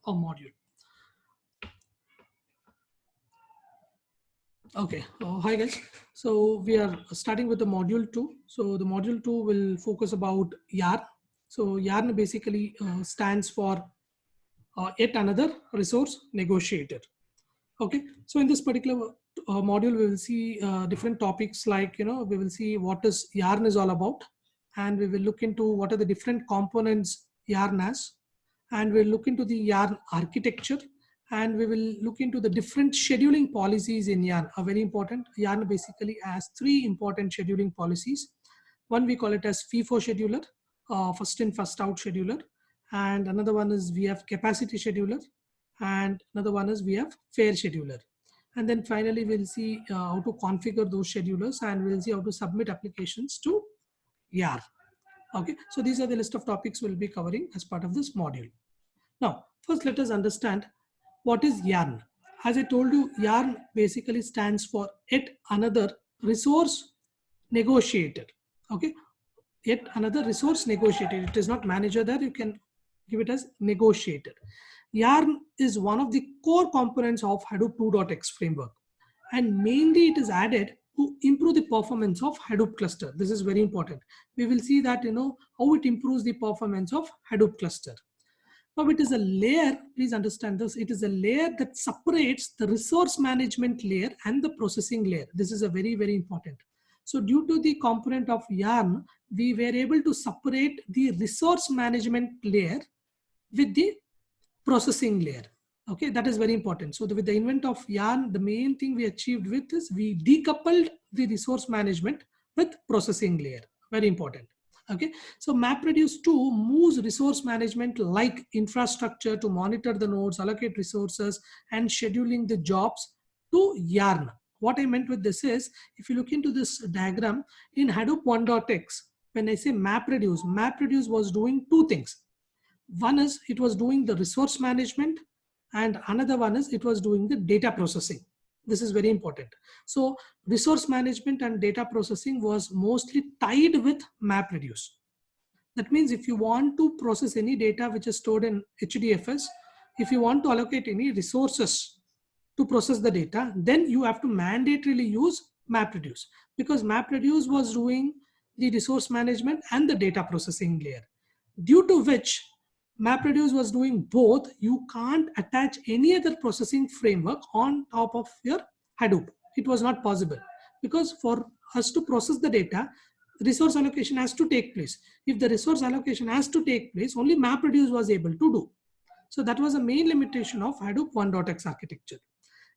a module. Okay, hi guys. So we are starting with the module 2. So the module 2 will focus about yarn. So yarn basically stands for yet another resource negotiator. Okay, so in this particular module, we will see different topics like, we will see what is yarn is all about, and we will look into what are the different components yarn has, and we'll look into the yarn architecture, and we will look into the different scheduling policies in yarn are very important. Yarn basically has three important scheduling policies. One we call it as FIFO scheduler, first in first out scheduler, and another one is we have capacity scheduler, and another one is we have fair scheduler. And then finally we'll see how to configure those schedulers, and we'll see how to submit applications to yarn. Okay, so these are the list of topics we'll be covering as part of this module. Now, first let us understand what is yarn. As I told you, yarn basically stands for yet another resource negotiator. Okay, yet another resource negotiator. It is not manager there, you can give it as negotiator. Yarn is one of the core components of Hadoop 2.x framework, and mainly it is added to improve the performance of Hadoop cluster. This is very important. We will see that how it improves the performance of Hadoop cluster. Now it is a layer, please understand this, it is a layer that separates the resource management layer and the processing layer. This is a very, very important. So due to the component of yarn, we were able to separate the resource management layer with the processing layer. Okay, that is very important. So with the invent of yarn, the main thing we achieved with is we decoupled the resource management with processing layer. Very important. Okay, so MapReduce 2 moves resource management like infrastructure to monitor the nodes, allocate resources, and scheduling the jobs to yarn. What I meant with this is, if you look into this diagram in Hadoop 1.x, when I say MapReduce, MapReduce was doing two things. One is it was doing the resource management, and another one is it was doing the data processing. This is very important. So resource management and data processing was mostly tied with MapReduce. That means if you want to process any data which is stored in HDFS, if you want to allocate any resources to process the data, then you have to mandatorily use MapReduce, because MapReduce was doing the resource management and the data processing layer. Due to which MapReduce was doing both, you can't attach any other processing framework on top of your Hadoop. It was not possible, because for us to process the data, resource allocation has to take place. If the resource allocation has to take place, only MapReduce was able to do. So that was a main limitation of Hadoop 1.x architecture.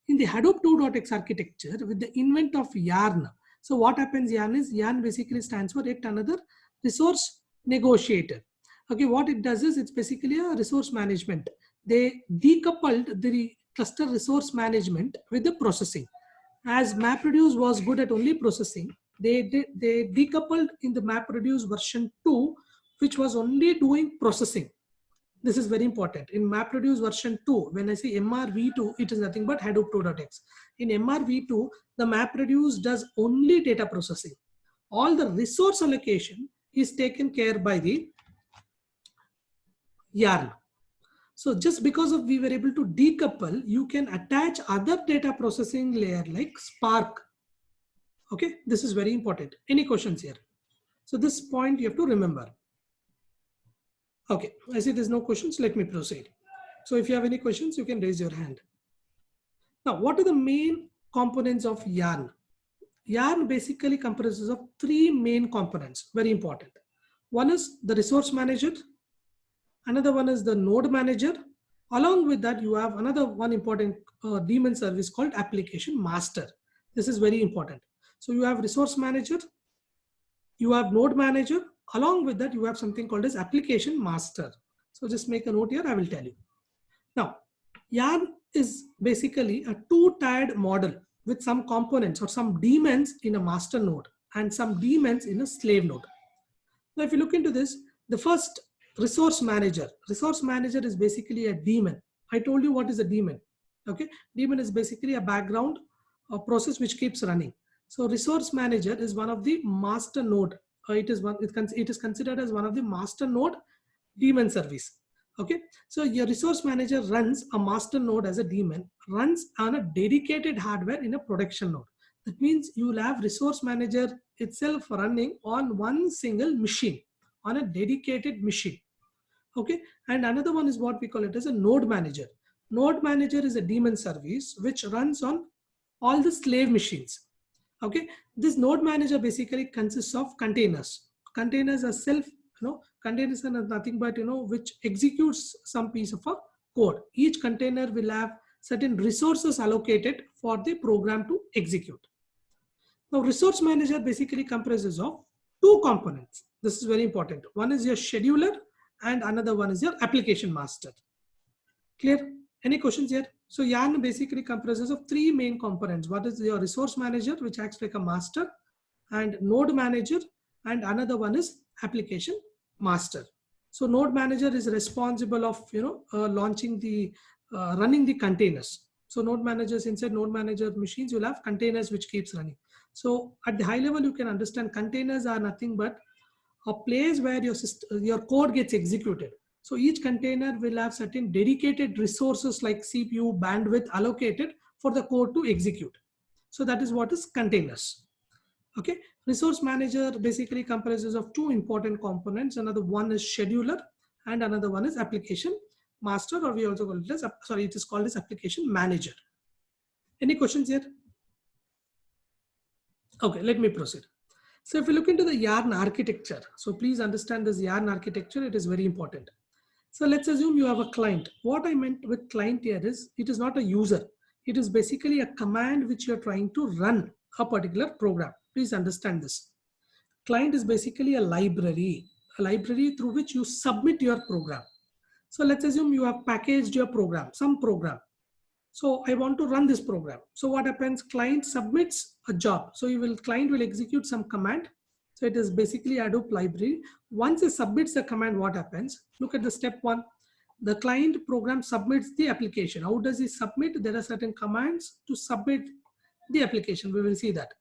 In the Hadoop 2.x architecture, with the invent of yarn, so what happens, yarn basically stands for yet another resource negotiator. Okay, what it does is it's basically a resource management. They decoupled the cluster resource management with the processing. As MapReduce was good at only processing, they decoupled in the MapReduce version 2, which was only doing processing. This is very important. In MapReduce version 2, when I say MRV2, it is nothing but Hadoop 2.x. In MRV2, the MapReduce does only data processing. All the resource allocation is taken care by the yarn. So just because of we were able to decouple, you can attach other data processing layer like Spark. Okay, this is very important. Any questions here? So this point you have to remember. Okay, I see there's no questions. Let me proceed. So if you have any questions, you can raise your hand. Now, what are the main components of yarn? Yarn basically comprises of three main components, very important. One is the resource manager. Another one is the node manager. Along with that, you have another one important daemon service called application master. This is very important. So you have resource manager, you have node manager. Along with that, you have something called as application master. So just make a note here, I will tell you. Now, yarn is basically a two-tiered model with some components or some daemons in a master node and some daemons in a slave node. Now, if you look into this, the first resource manager is basically a daemon. I told you what is a daemon. Okay, daemon is basically a background process which keeps running. So resource manager is one of the master node. It is considered as one of the master node daemon service. Okay, so your resource manager runs a master node as a daemon, runs on a dedicated hardware in a production node. That means you will have resource manager itself running on one single machine, on a dedicated machine. Okay, and another one is what we call it as a node manager. Node manager is a daemon service which runs on all the slave machines. Okay, this node manager basically consists of containers. Containers are containers are nothing but which executes some piece of a code. Each container will have certain resources allocated for the program to execute. Now resource manager basically comprises of two components. This is very important. One is your scheduler and another one is your application master. Clear? Any questions here? So Yarn basically comprises of three main components. What is your resource manager, which acts like a master, and node manager, and another one is application master. So node manager is responsible of launching the running the containers. So node managers, inside node manager machines, you'll have containers which keeps running. So at the high level, you can understand containers are nothing but a place where your code gets executed. So each container will have certain dedicated resources like CPU, bandwidth allocated for the code to execute. So that is what is containers. Okay, resource manager basically comprises of two important components. Another one is scheduler and another one is application master, or we also call it as, it is called as application manager. Any questions here? Okay, let me proceed. So if we look into the Yarn architecture, so please understand this Yarn architecture, it is very important. So let's assume you have a client. What I meant with client here is, it is not a user. It is basically a command which you're trying to run a particular program. Please understand this. Client is basically a library through which you submit your program. So let's assume you have packaged your program, some program. So I want to run this program. So what happens? Client submits a job. So client will execute some command. So it is basically Hadoop library. Once it submits the command, what happens? Look at the step one. The client program submits the application. How does it submit? There are certain commands to submit the application. We will see that.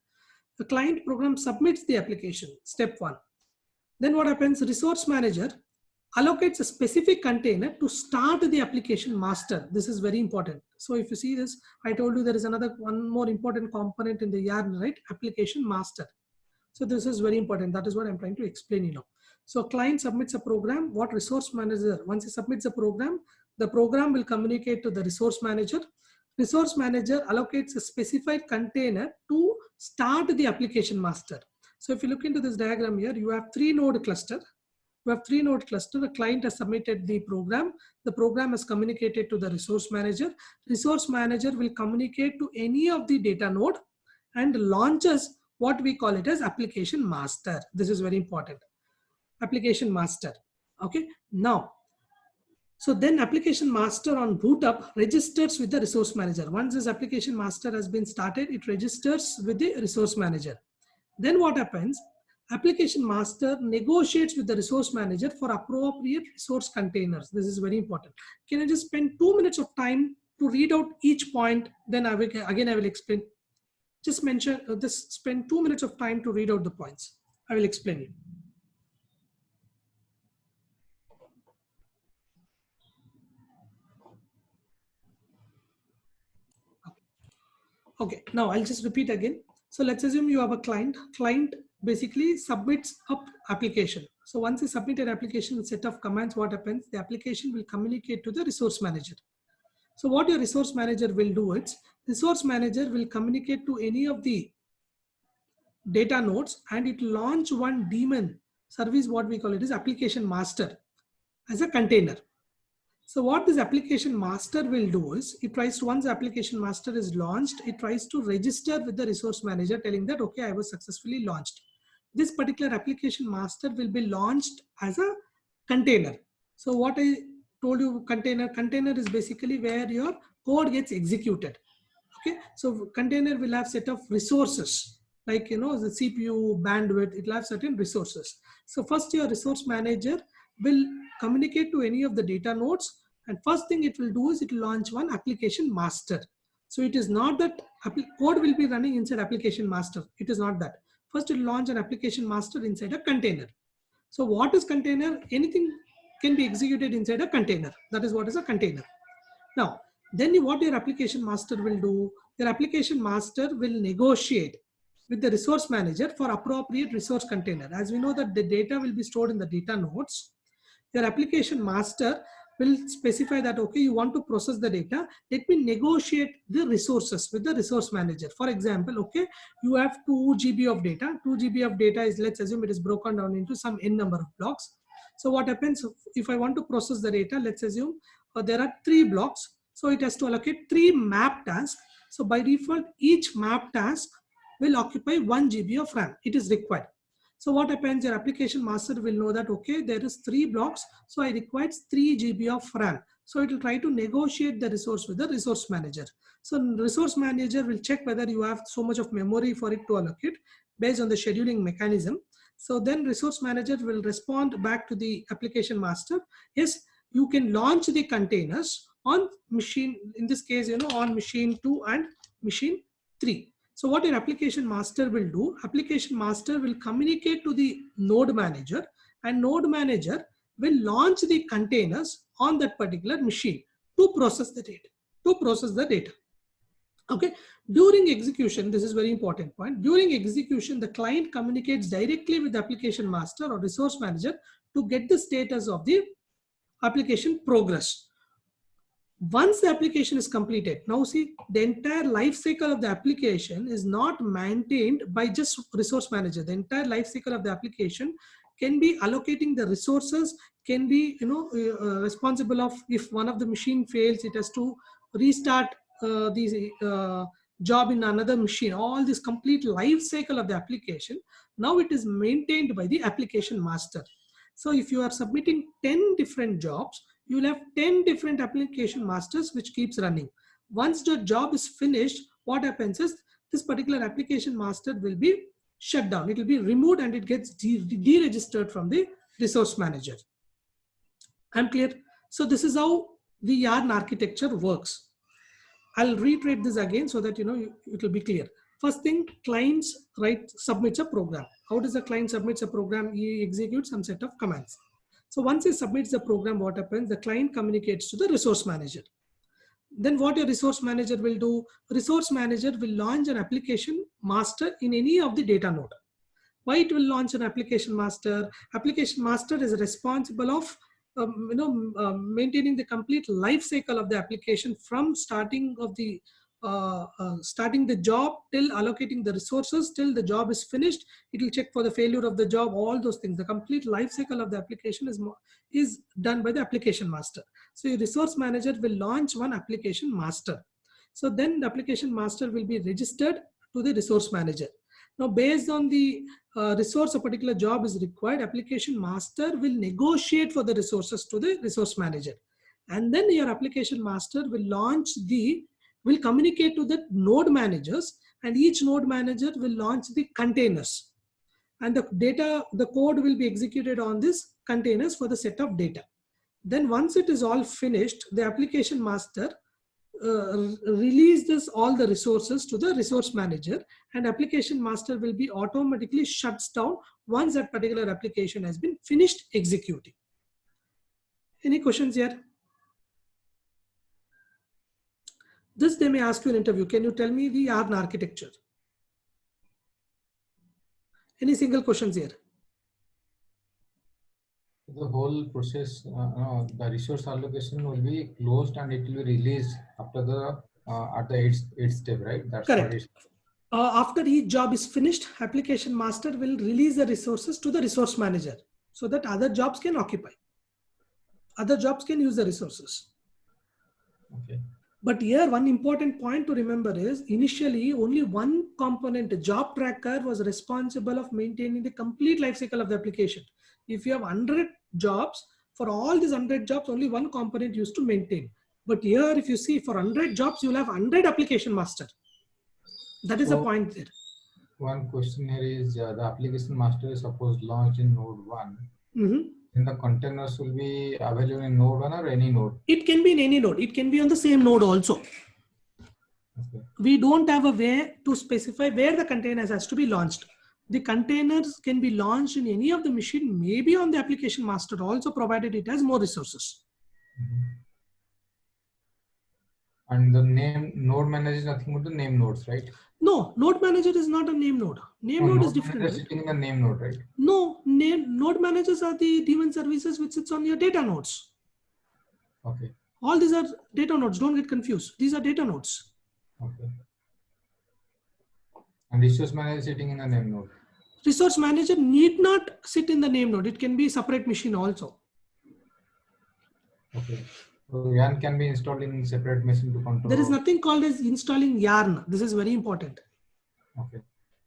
The client program submits the application, step one. Then what happens? Resource manager allocates a specific container to start the application master. This is very important. So if you see this, I told you there is one more important component in the Yarn, right? Application master. So this is very important. That is what I'm trying to explain . So client submits a program. What resource manager, once he submits a program, the program will communicate to the resource manager. Resource manager allocates a specified container to start the application master. So if you look into this diagram here, you have three node cluster. We have three node cluster. The client has submitted the program. The program has communicated to the resource manager. Resource manager will communicate to any of the data node and launches what we call it as application master. This is very important. Application master. Okay. Now, so then application master on boot up registers with the resource manager. Once this application master has been started, it registers with the resource manager. Then what happens? Application master negotiates with the resource manager for appropriate resource containers. This is very important. Can I just spend 2 minutes of time to read out each point? Then I will explain. Just spend 2 minutes of time to read out the points. I will explain it. Okay, now I'll just repeat again. So let's assume you have a client. Client basically submits up application. So once you submit an application with set of commands, what happens? The application will communicate to the resource manager. So what your resource manager will do is, resource manager will communicate to any of the data nodes and it launch one daemon service, what we call it is application master as a container. So what this application master will do is, it tries to, once the application master is launched, it tries to register with the resource manager telling that, okay, I was successfully launched. This particular application master will be launched as a container. So what I told you, container is basically where your code gets executed. Okay, so container will have set of resources like, the CPU, bandwidth, it will have certain resources. So first your resource manager will communicate to any of the data nodes, and first thing it will do is it will launch one application master. So it is not that code will be running inside application master. It is not that. First it will launch an application master inside a container. So what is container? Anything can be executed inside a container. That is what is a container. Now, then what your application master will do, your application master will negotiate with the resource manager for appropriate resource container. As we know that the data will be stored in the data nodes, your application master will specify that, okay, you want to process the data, let me negotiate the resources with the resource manager. For example, okay, you have 2 GB of data. 2 GB of data is, let's assume it is broken down into some n number of blocks. So what happens if I want to process the data, let's assume there are 3 blocks. So it has to allocate 3 map tasks. So by default, each map task will occupy 1 GB of RAM. It is required. So what happens, your application master will know that, okay, there is 3 blocks, so I require 3 GB of RAM. So it will try to negotiate the resource with the resource manager. So the resource manager will check whether you have so much of memory for it to allocate based on the scheduling mechanism. So then resource manager will respond back to the application master. Yes, you can launch the containers on machine, in this case, on machine 2 and machine 3. So what your application master will do, application master will communicate to the node manager, and node manager will launch the containers on that particular machine to process the data. Okay. During execution, this is very important point. During execution, the client communicates directly with the application master or resource manager to get the status of the application progress. Once the application is completed, now see, the entire life cycle of the application is not maintained by just resource manager. The entire life cycle of the application can be allocating the resources, can be responsible of, if one of the machine fails, it has to restart the job in another machine. All this complete life cycle of the application, now it is maintained by the application master. So if you are submitting 10 different jobs, you will have 10 different application masters which keeps running. Once the job is finished, what happens is this particular application master will be shut down. It will be removed and it gets deregistered from the resource manager. I'm clear? So this is how the YARN architecture works. I'll reiterate this again so that it will be clear. First thing, clients submits a program. How does the client submits a program? He executes some set of commands. So once he submits the program, what happens? The client communicates to the resource manager. Then what your resource manager will do? Resource manager will launch an application master in any of the data node. Why it will launch an application master? Application master is responsible of maintaining the complete life cycle of the application from starting of the starting the job till allocating the resources till the job is finished. It will check for the failure of the job, all those things. The complete life cycle of the application is done by the application master. So your resource manager will launch one application master. So then the application master will be registered to the resource manager. Now based on the resource a particular job is required, application master will negotiate for the resources to the resource manager. And then your application master will communicate to the node managers, and each node manager will launch the containers. And the code will be executed on this containers for the set of data. Then once it is all finished, the application master releases all the resources to the resource manager, and application master will be automatically shuts down once that particular application has been finished executing. Any questions here? This they may ask you in interview. Can you tell me the YARN architecture? Any single questions here? The whole process, the resource allocation will be closed and it will be released after the at the eighth step, right? That's correct. After each job is finished, application master will release the resources to the resource manager so that other jobs can occupy. Other jobs can use the resources. Okay. But here one important point to remember is initially only one component, a job tracker, was responsible of maintaining the complete life cycle of the application. If you have 100 jobs, for all these 100 jobs, only one component used to maintain. But here, if you see, for 100 jobs, you will have 100 application master. That is the point there. One question here is the application master is supposed launched in node 1. Mm-hmm. And the containers will be available in node 1 or any node? It can be in any node. It can be on the same node also. Okay. We don't have a way to specify where the containers has to be launched. The containers can be launched in any of the machine, maybe on the application master also, provided it has more resources. And the name node manager is nothing but the name nodes, right? No, node manager is not a name node. Name node is different. Right? Sitting in the name node, right? No, node managers are the daemon services which sits on your data nodes. Okay. All these are data nodes. Don't get confused. These are data nodes. Okay. And resource manager is sitting in the name node. Resource manager need not sit in the name node. It can be a separate machine also. Okay. So Yarn can be installed in separate machine to control. There is nothing called as installing Yarn. This is very important. Okay.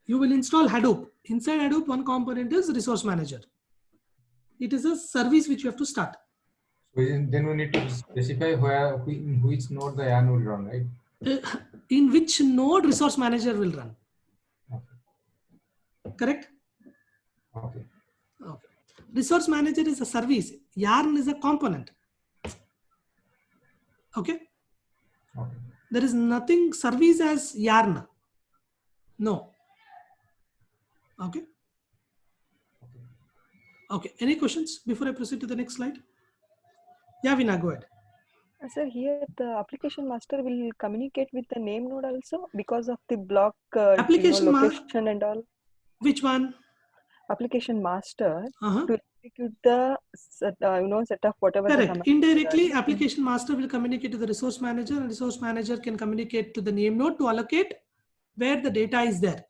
You will install Hadoop. Inside Hadoop, one component is resource manager. It is a service which you have to start. So then we need to specify where, in which node the Yarn will run, right? In which node resource manager will run. Okay. Correct? Okay. Okay. Resource manager is a service. Yarn is a component. Okay. Okay. There is nothing service as Yarn. No. Okay. Okay. Any questions before I proceed to the next slide? Yeah, Veena, go ahead. Sir, here the application master will communicate with the name node also because of the block application location and all. Which one? Application master to execute the set of whatever. Correct. Indirectly, application master will communicate to the resource manager, and resource manager can communicate to the name node to allocate where the data is there.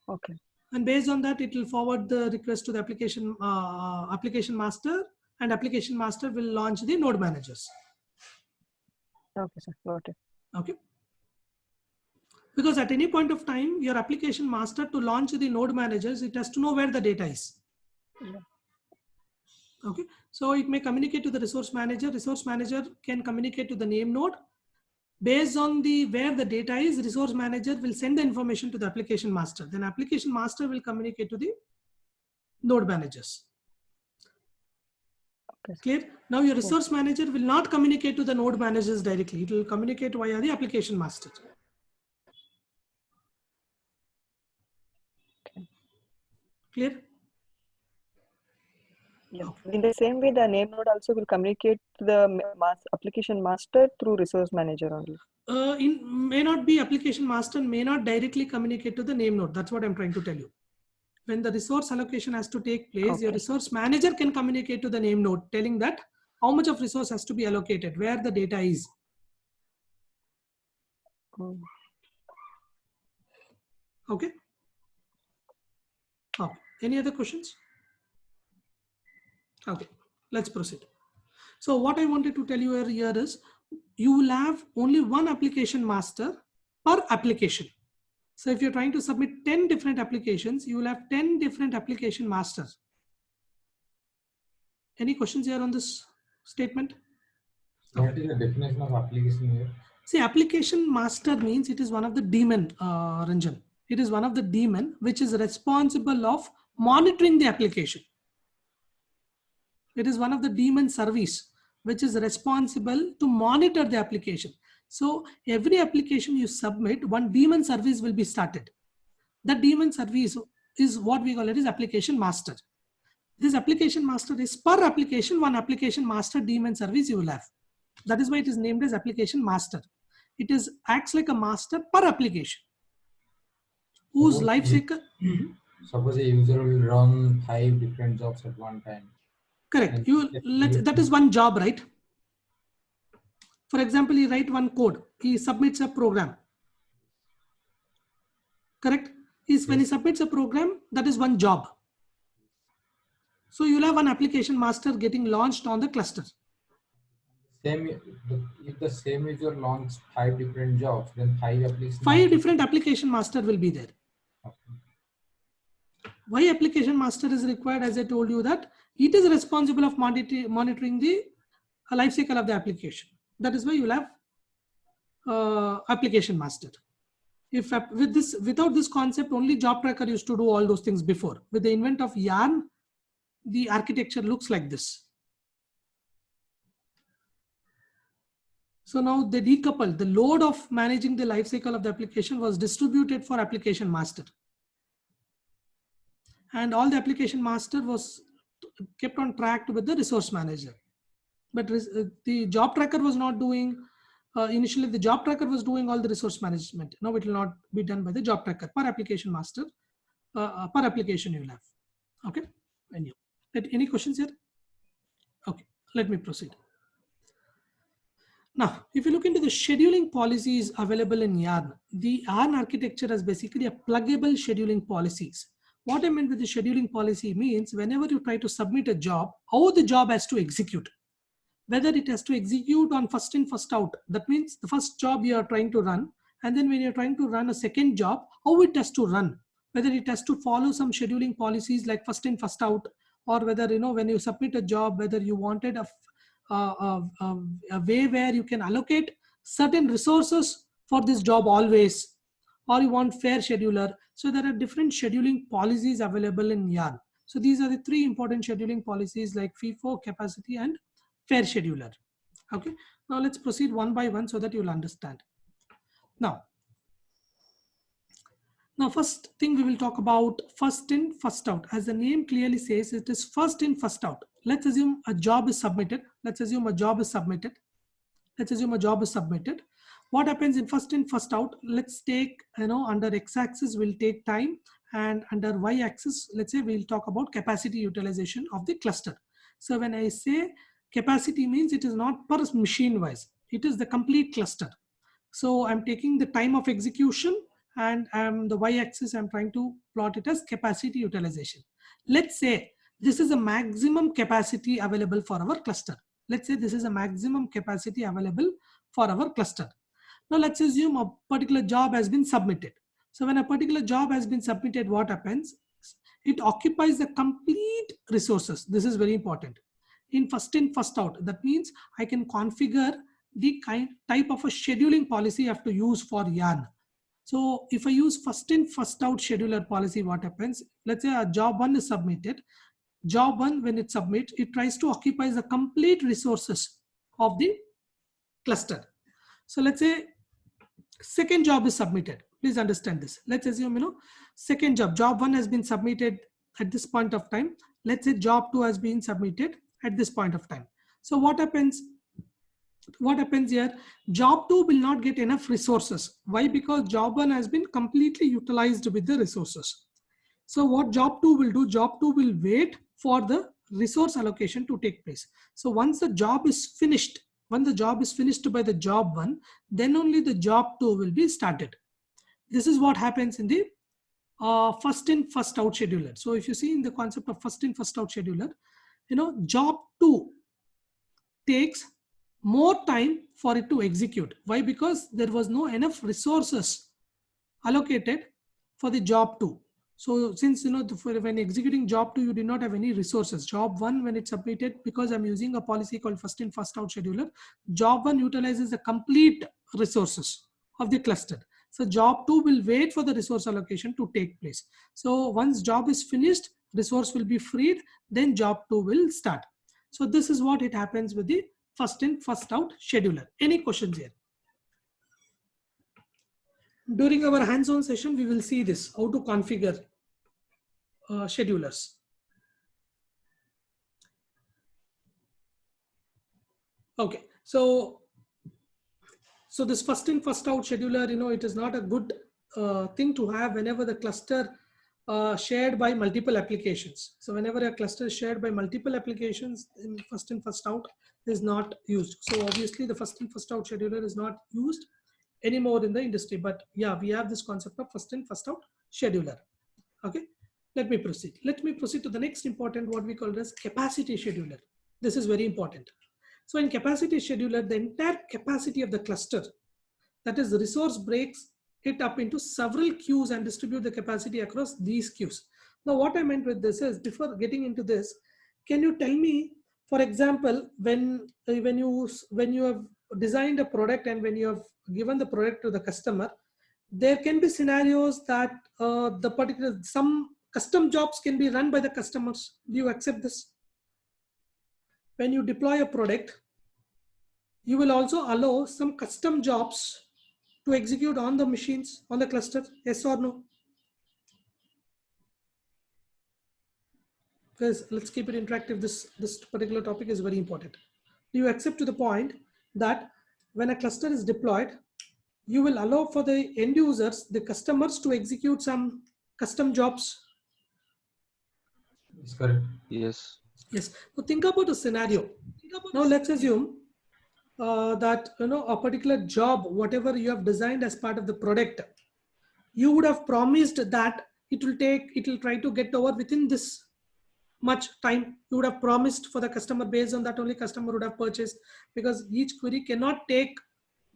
Okay. And based on that, it will forward the request to the application master, and application master will launch the node managers. Okay, sir. Got it. Okay. Because at any point of time, your application master to launch the node managers, it has to know where the data is. Yeah. Okay. So it may communicate to the resource manager. Resource manager can communicate to the name node. Based on the where the data is, resource manager will send the information to the application master. Then application master will communicate to the node managers. Okay. Clear? Now your resource manager will not communicate to the node managers directly. It will communicate via the application master. Okay. Clear? Yeah. Okay. In the same way, the name node also will communicate to the application master through resource manager only. May not be application master, may not directly communicate to the name node. That's what I'm trying to tell you. When the resource allocation has to take place, your resource manager can communicate to the name node, telling that how much of resource has to be allocated, where the data is. Okay. Oh, any other questions? Okay, let's proceed. So what I wanted to tell you here is you will have only one application master per application. So if you're trying to submit 10 different applications, you will have 10 different application masters. Any questions here on this statement? What is the definition of application here? See, application master means it is one of the daemon, Ranjan. It is one of the daemon which is responsible of monitoring the application. It is one of the daemon service which is responsible to monitor the application. So every application you submit, one daemon service will be started. That daemon service is what we call it is application master. This application master is per application, one application master daemon service you will have. That is why it is named as application master. It is acts like a master per application, whose life cycle. Suppose a user will run 5 different jobs at one time. Correct. That is one job, right? For example, he write one code. He submits a program. Correct. When he submits a program, that is one job. So you'll have one application master getting launched on the cluster. If the same user launches 5 different jobs, then 5 different application master will be there. Okay. Why application master is required? As I told you that it is responsible of monitoring the life cycle of the application. That is why you will have application master. If without this concept, only job tracker used to do all those things before. With the invent of Yarn, the architecture looks like this. So now they decoupled. The load of managing the life cycle of the application was distributed for application master. and all the application master was kept on track with the resource manager. But the job tracker was not doing, initially the job tracker was doing all the resource management. Now it will not be done by the job tracker per application master, per application you will have. Okay, any questions here? Okay, let me proceed. Now, if you look into the scheduling policies available in Yarn, the Yarn architecture is basically a pluggable scheduling policies. What I meant with the scheduling policy means whenever you try to submit a job, how the job has to execute. Whether it has to execute on first in, first out. That means the first job you are trying to run, and then when you're trying to run a second job, how it has to run. Whether it has to follow some scheduling policies like first in, first out, or whether, when you submit a job, whether you wanted a way where you can allocate certain resources for this job always, or you want fair scheduler. So there are different scheduling policies available in Yarn. So these are the three important scheduling policies like FIFO, capacity, and fair scheduler. Okay, now let's proceed one by one so that you'll understand. Now first thing we will talk about first in, first out. As the name clearly says, it is first in, first out. Let's assume a job is submitted. Let's assume a job is submitted. What happens in first in, first out? Let's take, under x-axis we'll take time, and under y-axis, let's say we'll talk about capacity utilization of the cluster. So when I say capacity, means it is not per machine wise, it is the complete cluster. So I'm taking the time of execution, and the y-axis I'm trying to plot it as capacity utilization. Let's say this is a maximum capacity available for our cluster. Let's say this is a maximum capacity available for our cluster. Now let's assume a particular job has been submitted. So when a particular job has been submitted, what happens? It occupies the complete resources. This is very important. In, first out. That means I can configure the type of a scheduling policy I have to use for Yarn. So if I use first in, first out scheduler policy, what happens? Let's say a job 1 is submitted. Job 1, when it submits, it tries to occupy the complete resources of the cluster. So let's say second job is submitted. Please understand this. Let's assume, second job 1 has been submitted at this point of time. Let's say job 2 has been submitted at this point of time. So what happens? Here? Job 2 will not get enough resources. Why? Because job 1 has been completely utilized with the resources. So what job 2 will do? Job 2 will wait for the resource allocation to take place. So once the job is finished, when the job is finished by the job 1, then only the job 2 will be started. This is what happens in the first in, first out scheduler. So if you see in the concept of first in, first out scheduler, job 2 takes more time for it to execute. Why? Because there was no enough resources allocated for the job 2. So since, when executing job 2, you did not have any resources. Job 1, when it's submitted, because I'm using a policy called first in, first out scheduler, job 1 utilizes the complete resources of the cluster. So job 2 will wait for the resource allocation to take place. So once job is finished, resource will be freed, then job 2 will start. So this is what it happens with the first in, first out scheduler. Any questions here? During our hands-on session, we will see this, how to configure schedulers. Okay, so this first in, first out scheduler, it is not a good thing to have whenever the cluster shared by multiple applications. So whenever a cluster is shared by multiple applications, in first in, first out is not used. So obviously the first in, first out scheduler is not used anymore in the industry, but yeah, we have this concept of first in, first out scheduler. Okay, let me proceed to the next important, what we call as capacity scheduler. This is very important. So in capacity scheduler, the entire capacity of the cluster, that is the resource, breaks it up into several queues and distribute the capacity across these queues. Now what I meant with this is, before getting into this, can you tell me, for example, when you have designed a product and when you have given the product to the customer, there can be scenarios that some custom jobs can be run by the customers. Do you accept this? When you deploy a product, you will also allow some custom jobs to execute on the machines, on the cluster. Yes or no? Guys, let's keep it interactive. This particular topic is very important. Do you accept to the point that when a cluster is deployed, you will allow for the end users, the customers, to execute some custom jobs? It's correct. Yes. Yes. So think about a scenario. Now let's assume that a particular job, whatever you have designed as part of the product, you would have promised that it will try to get over within this much time. You would have promised for the customer, based on that only customer would have purchased, because each query cannot take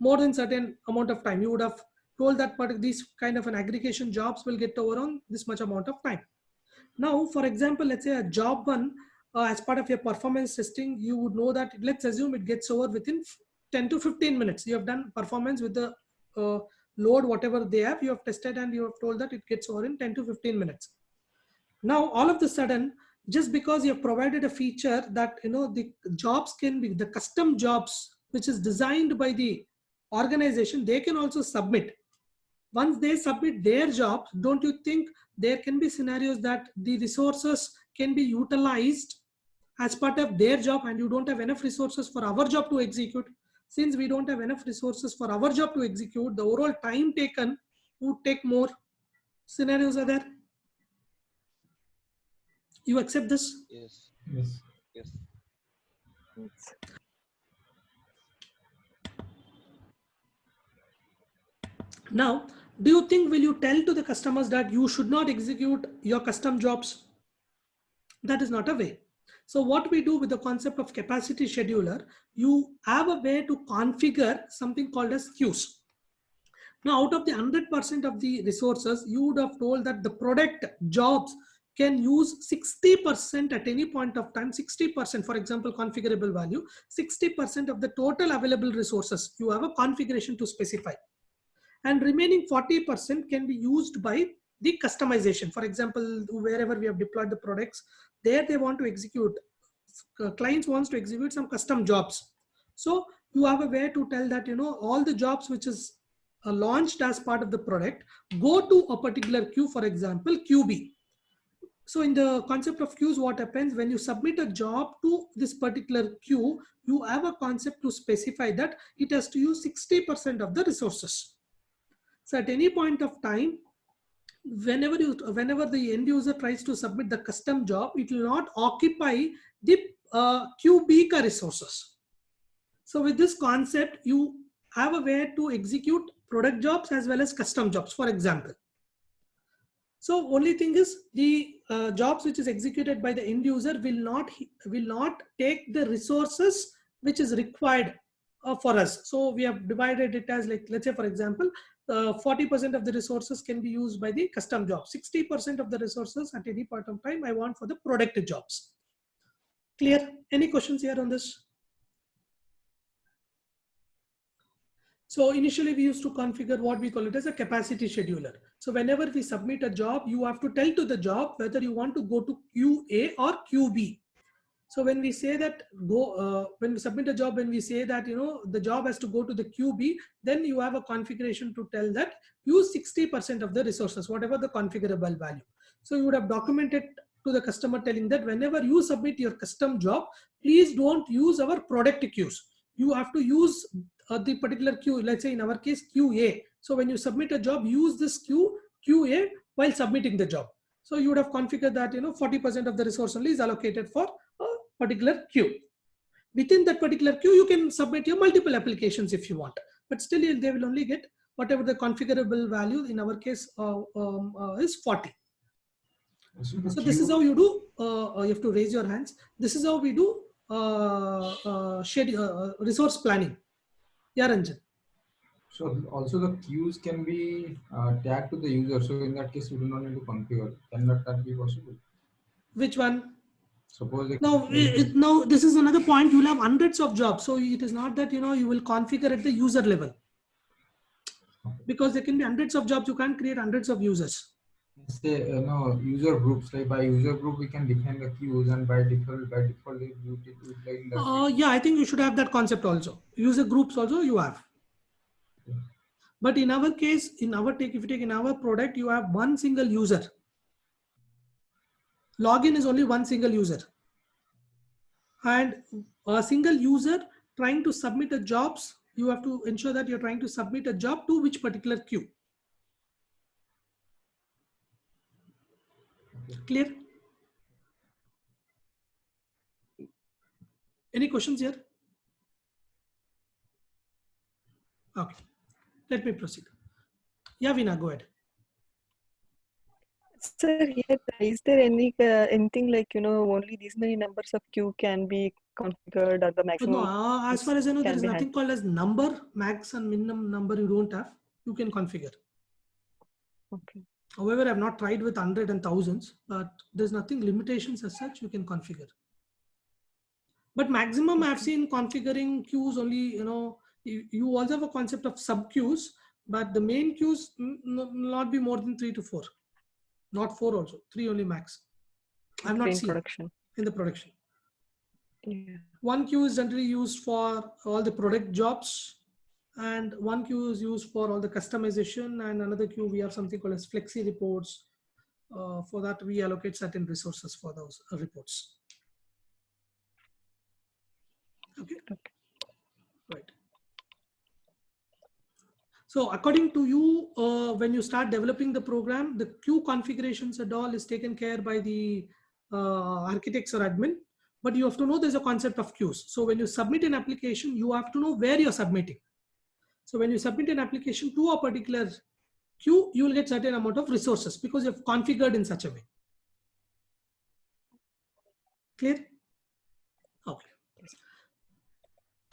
more than certain amount of time. You would have told that part of these kind of an aggregation jobs will get over on this much amount of time. Now, for example, let's say a job one, as part of your performance testing, you would know that, let's assume it gets over within 10 to 15 minutes. You have done performance with the load, whatever they have, you have tested and you have told that it gets over in 10 to 15 minutes. Now, all of the sudden, just because you have provided a feature that, the jobs can be the custom jobs, which is designed by the organization, they can also submit. Once they submit their jobs, don't you think there can be scenarios that the resources can be utilized as part of their job, and you don't have enough resources for our job to execute? Since we don't have enough resources for our job to execute, the overall time taken would take more. Scenarios are there. You accept this? Yes. Yes. Yes. Now, do you think, will you tell to the customers that you should not execute your custom jobs? That is not a way. So what we do with the concept of capacity scheduler, you have a way to configure something called as queues. Now, out of the 100% of the resources, you would have told that the product jobs can use 60% at any point of time, 60%, for example, configurable value, 60% of the total available resources. You have a configuration to specify. And remaining 40% can be used by the customization. For example, wherever we have deployed the products, there they want to execute, clients wants to execute some custom jobs. So you have a way to tell that, all the jobs which is launched as part of the product go to a particular queue, for example, QB. So in the concept of queues, what happens when you submit a job to this particular queue, you have a concept to specify that it has to use 60% of the resources. So at any point of time, whenever the end user tries to submit the custom job, it will not occupy the QB resources. So with this concept, you have a way to execute product jobs as well as custom jobs, for example. So only thing is, the jobs which is executed by the end user will not take the resources which is required for us. So we have divided it as, like, let's say, for example, 40% of the resources can be used by the custom job. 60% of the resources at any point of time I want for the product jobs. Clear? Any questions here on this? So initially we used to configure what we call it as a capacity scheduler. So whenever we submit a job, you have to tell to the job whether you want to go to QA or QB. So when we say that when we submit a job, when we say that, the job has to go to the QB, then you have a configuration to tell that use 60% of the resources, whatever the configurable value. So you would have documented to the customer telling that whenever you submit your custom job, please don't use our product queues. You have to use the particular queue, let's say in our case QA. So when you submit a job, use this queue QA while submitting the job. So you would have configured that 40% of the resource only is allocated for a particular queue. Within that particular queue, you can submit your multiple applications if you want, but still they will only get whatever the configurable value, in our case is 40. So this is how you do, you have to raise your hands. This is how we do resource planning. Yeah, Ranjan. So also the queues can be tagged to the user. So in that case, you do not need to configure. Can that be possible? Which one? Suppose Now, this is another point. You will have hundreds of jobs. So it is not that, you will configure at the user level. Because there can be hundreds of jobs. You can't create hundreds of users. Say, user groups. Like by user group, we can define the queues, and by default, you utilize that. Yeah, I think you should have that concept also. User groups also you have. Yeah. But in our case, if you take in our product, you have one single user. Login is only one single user. And a single user trying to submit a jobs, you have to ensure that you're trying to submit a job to which particular queue. Clear? Any questions here? Okay, let me proceed. Yeah, Veena, go ahead. Sir, here, is there anything like, only these many numbers of queue can be configured, or the maximum? No, as far as I know, there can is be nothing called as number, max and minimum number you don't have. You can configure. Okay. However, I've not tried with 100 and thousands, but there's nothing limitations as such you can configure. But maximum I've seen configuring queues only, you also have a concept of sub queues, but the main queues will not be more than 3 to 4. Not 4 also, 3 only max. I've not seen production. In the production. Yeah. One queue is generally used for all the product jobs, and one queue is used for all the customization, and another queue we have something called as flexi reports. For that we allocate certain resources for those reports. Okay. Right. So according to you, when you start developing the program, the queue configurations and all is taken care by the architects or admin, but you have to know there's a concept of queues. So when you submit an application, you have to know where you're submitting. So when you submit an application to a particular queue, you will get certain amount of resources because you've configured in such a way. Clear? Okay.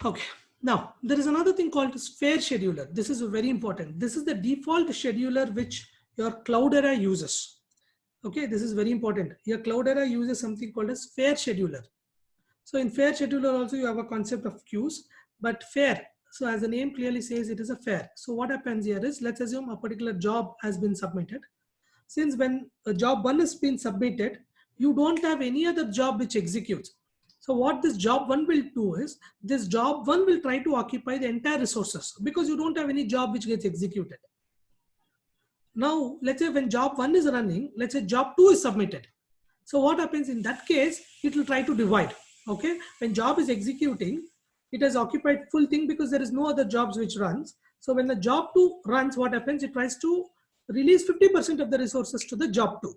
Okay. Now, there is another thing called Fair Scheduler. This is very important. This is the default scheduler which your Cloudera uses. Okay, this is very important. Your Cloudera uses something called as Fair Scheduler. So in Fair Scheduler also you have a concept of queues, but fair. So as the name clearly says, it is a fair. So what happens here is, let's assume a particular job has been submitted. Since when a job 1 has been submitted, you don't have any other job which executes. So what this job 1 will do is, this job 1 will try to occupy the entire resources because you don't have any job which gets executed. Now, let's say when job 1 is running, let's say job 2 is submitted. So what happens in that case, it will try to divide. Okay, when job is executing, it has occupied full thing because there is no other jobs which runs. So when the job 2 runs, what happens? It tries to release 50% of the resources to the job 2.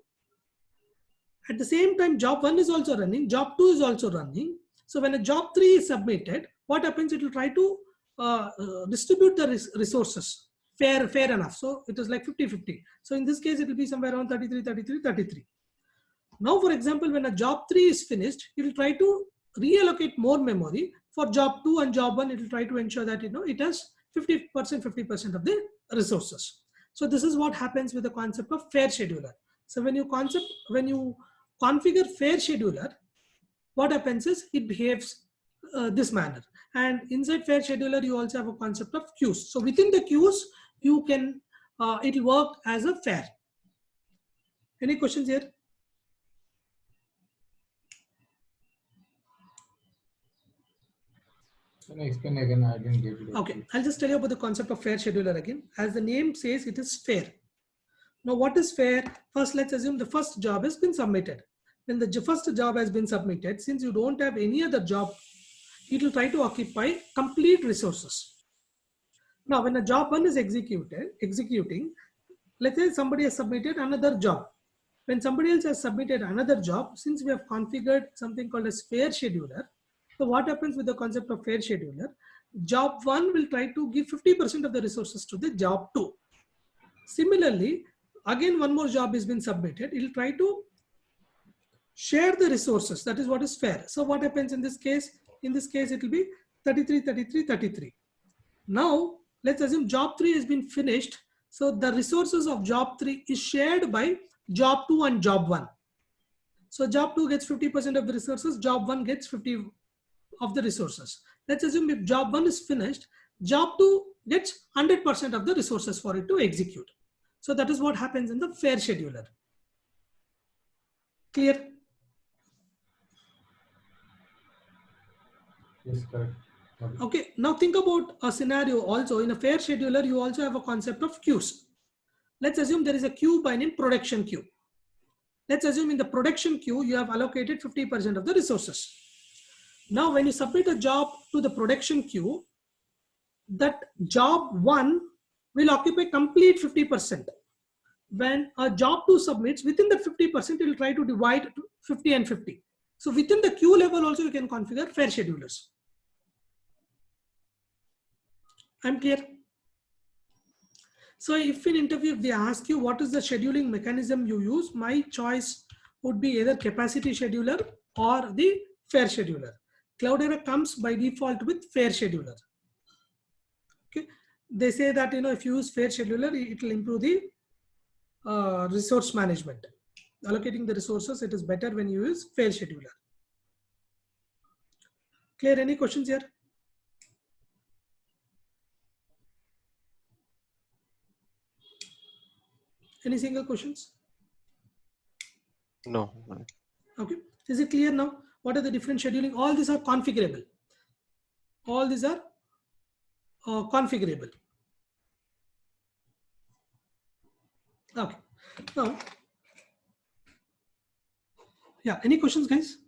At the same time, job 1 is also running, job 2 is also running. So when a job 3 is submitted, what happens? It will try to distribute the resources fair enough. So it is like 50-50. So in this case, it will be somewhere around 33. Now, for example, when a job 3 is finished, it will try to reallocate more memory for job 2 and job 1. It will try to ensure that it has 50% of the resources. So this is what happens with the concept of fair scheduler. So when you configure fair scheduler, what happens is it behaves this manner. And inside fair scheduler, you also have a concept of queues. So within the queues, you can it will work as a fair. Any questions here? Can I explain again? I didn't get it. Okay, I'll just tell you about the concept of fair scheduler again. As the name says, it is fair. Now, what is fair? First, let's assume the first job has been submitted. When the first job has been submitted, since you don't have any other job, it will try to occupy complete resources. Now, when a job 1 is executing, let's say somebody has submitted another job. When somebody else has submitted another job, since we have configured something called as fair scheduler, so what happens with the concept of fair scheduler? Job 1 will try to give 50% of the resources to the job 2. Similarly, again, one more job has been submitted. It will try to share the resources. That is what is fair. So what happens in this case? In this case, it will be 33. Now, let's assume job 3 has been finished. So the resources of job 3 is shared by job 2 and job 1. So job 2 gets 50% of the resources, job 1 gets 50 of the resources. Let's assume if job 1 is finished, job 2 gets 100% of the resources for it to execute. So that is what happens in the fair scheduler. Clear? Yes, correct. Okay, now think about a scenario also. In a fair scheduler, you also have a concept of queues. Let's assume there is a queue by name production queue. let's assume in the production queue, you have allocated 50% of the resources. Now, when you submit a job to the production queue, that job 1 will occupy complete 50%. When a job 2 submits, within the 50%, it will try to divide 50 and 50. So within the queue level also, you can configure fair schedulers. I'm clear? So if in interview, if they ask you what is the scheduling mechanism you use, my choice would be either capacity scheduler or the fair scheduler. Cloudera comes by default with fair scheduler. Okay. They say that, you know, if you use fair scheduler, it will improve the resource management. Allocating the resources, it is better when you use fair scheduler. Clear? Any questions here? Any single questions? No. Okay. Is it clear now? What are the different scheduling? All these are configurable. All these are configurable. Okay. Now, yeah. Any questions, guys?